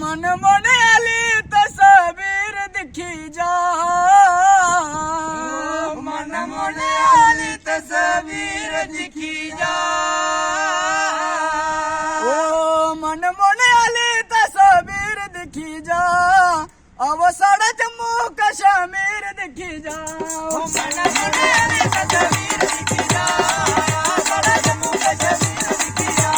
मन मोने आली तस्वीर दिखी जा, मन मोने आली तस्वीर दिखी जा, ओ मन मोने आली तस्वीर दिखी जा, अब साढ़े जम्मू कश्मीर दिखी जा, मन मोने आली तस्वीर दिखी जा, साढ़े जम्मू कश्मीर दिखी जा,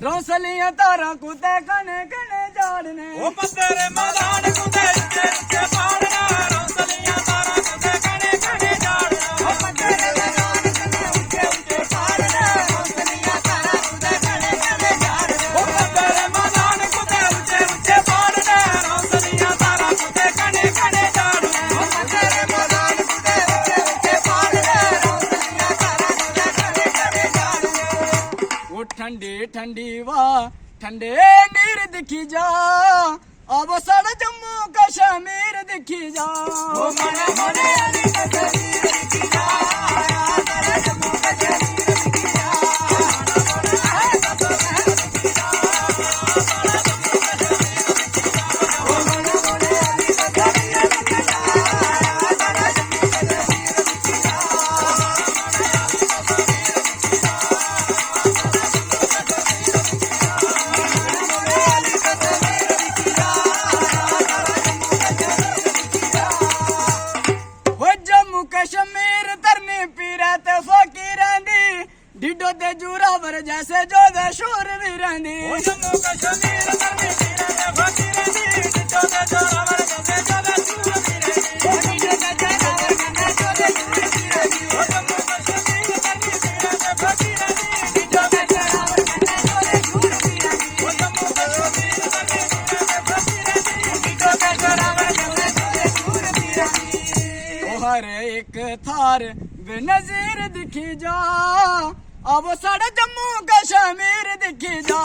रौसलियां तारा कुते कने कने जाड़ने, ओ पत्थर मैदान कुते ऊंचे ऊंचे पहाड़ना, रौसलियां तारा कुते कने कने जाड़ना, ओ पत्थर मैदान कुते ऊंचे ऊंचे पहाड़ना, रौसलियां तारा कुते कने कने जाड़ना, ओ पत्थर मैदान कुते ऊंचे ऊंचे पहाड़ना, रौसलियां तारा कुते कने कने जाड़ना, ओ पत्थर मैदान कुते ऊंचे ऊंचे पहाड़ना, रौसलियां तारा कुते कने कने जाड़ना, वो ठंडी ठंडी वाह ठंडे नीर दिखी जा, अब साढ़े जम्मू कश्मीर दिखी जा, ओ मन मोने आली तस्वीर दिखी जा, साढ़े जम्मू कश्मीर दिखी जा, ओ मन मोने आली तस्वीर दिखी जा, साढ़े जम्मू कश्मीर दिखी जा, कश्मीर धरनी पीरा ते फकीरां दी, ढिडो ते जोरावर जैसे जोधे शूर वीरां दी, ओ जम्मू कश्मीर धरनी पीरा ते फकीरां दी, ढिडो ते जोरावर जैसे जोधे शूर वीरां दी, ओ ढिडो ते जोरावर जैसे जोधे शूर वीरां दी, ओ जम्मू कश्मीर धरनी पीरा ते फकीरां दी, ढिडो ते जोरावर जैसे जोधे शूर वीरां दी, ओ जम्मू कश्मीर धरनी पीरा ते फकीरां दी, ढिडो ते जोरावर जैसे जोधे शूर वीरां दी, हर एक थार बेनजीर दिखी जा, अब साढ़े जम्मू कश्मीर दिखी जा, ओ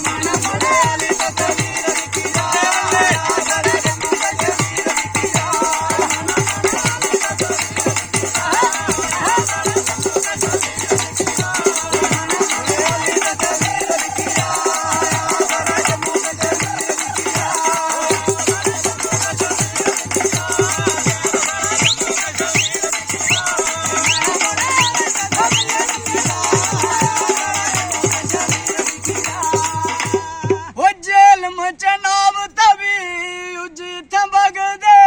मन मोने आली तस्वीर दिखी जा, साढ़े जम्मू कश्मीर दिखी जा, चनाव तभी उजी थंबग दे,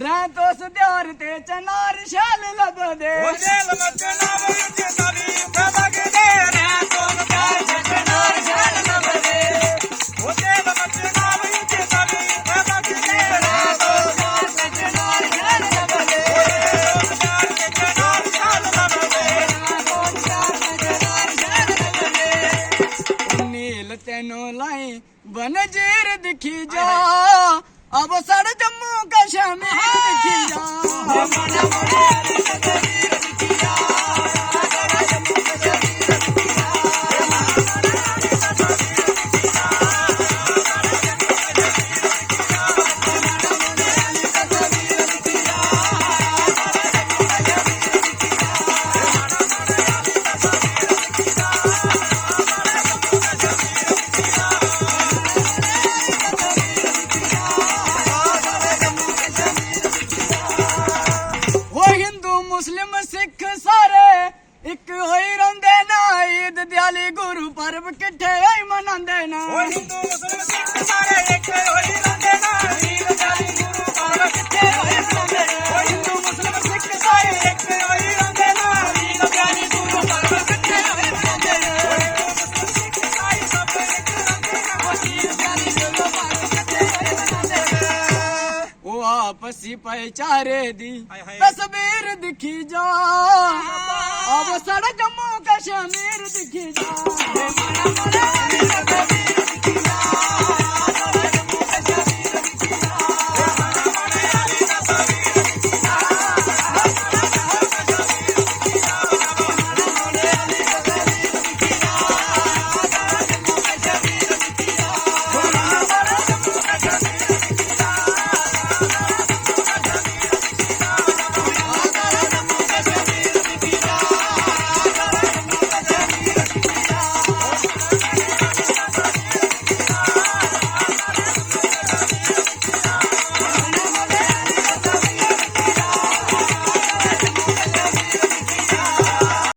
रह तो सुधार ते चनार शाल लब दे, ओ जेल में चनाव उजी तभी थंबग दे, रह तो सुधार ते चनार शाल लब दे, ओ जेल में चनाव उजी तभी थंबग दे, रह तो सुधार ते चनार शाल लब दे, ओ सुधार ते चनार शाल लब दे, ओ सुधार ते चनार शाल लब दे, नील तेनो लाई बनजीर दिखी जा, अब साढ़े जम्मू कश्मीर दिखी जा, ओ मन मोने आली तस्वीर दिखी जा, साढ़े जम्मू कश्मीर दिखी जा, ओ मन मोने आली तस्वीर दिखी जा, साढ़े जम्मू कश्मीर दिखी जा, ओ मन मोने आली तस्वीर दिखी जा, साढ़े जम्मू कश्मीर दिखी जा, ओ मन मोने आली तस्वीर दिखी जा, साढ़े जम्मू कश्मीर दिखी जा, वो हिंदू मुस्लिम सिख सारे एक होई रंदे ना, ईद दिवाली गुरु पर्व किठे होई मनांदे ना, ओ हिंदू मुस्लिम सिख सारे एक होई रंदे ना, ईद दिवाली गुरु पर्व किठे होई रंदे ना, ओ हिंदू मुस्लिम सिख सारे एक होई रंदे ना, ईद दिवाली गुरु पर्व किठे होई रंदे ना, ओ हिंदू मुस्लिम सिख सारे सब एक रंदे ना, ओ ईद दिवाली गुरु पर्व किठे होई रंदे ना, वो आपसी पे भाईचारे दी हाय हाय। तस्वीर दिखी जा अब साढ़ा जम्मू कश्मीर दिखी जा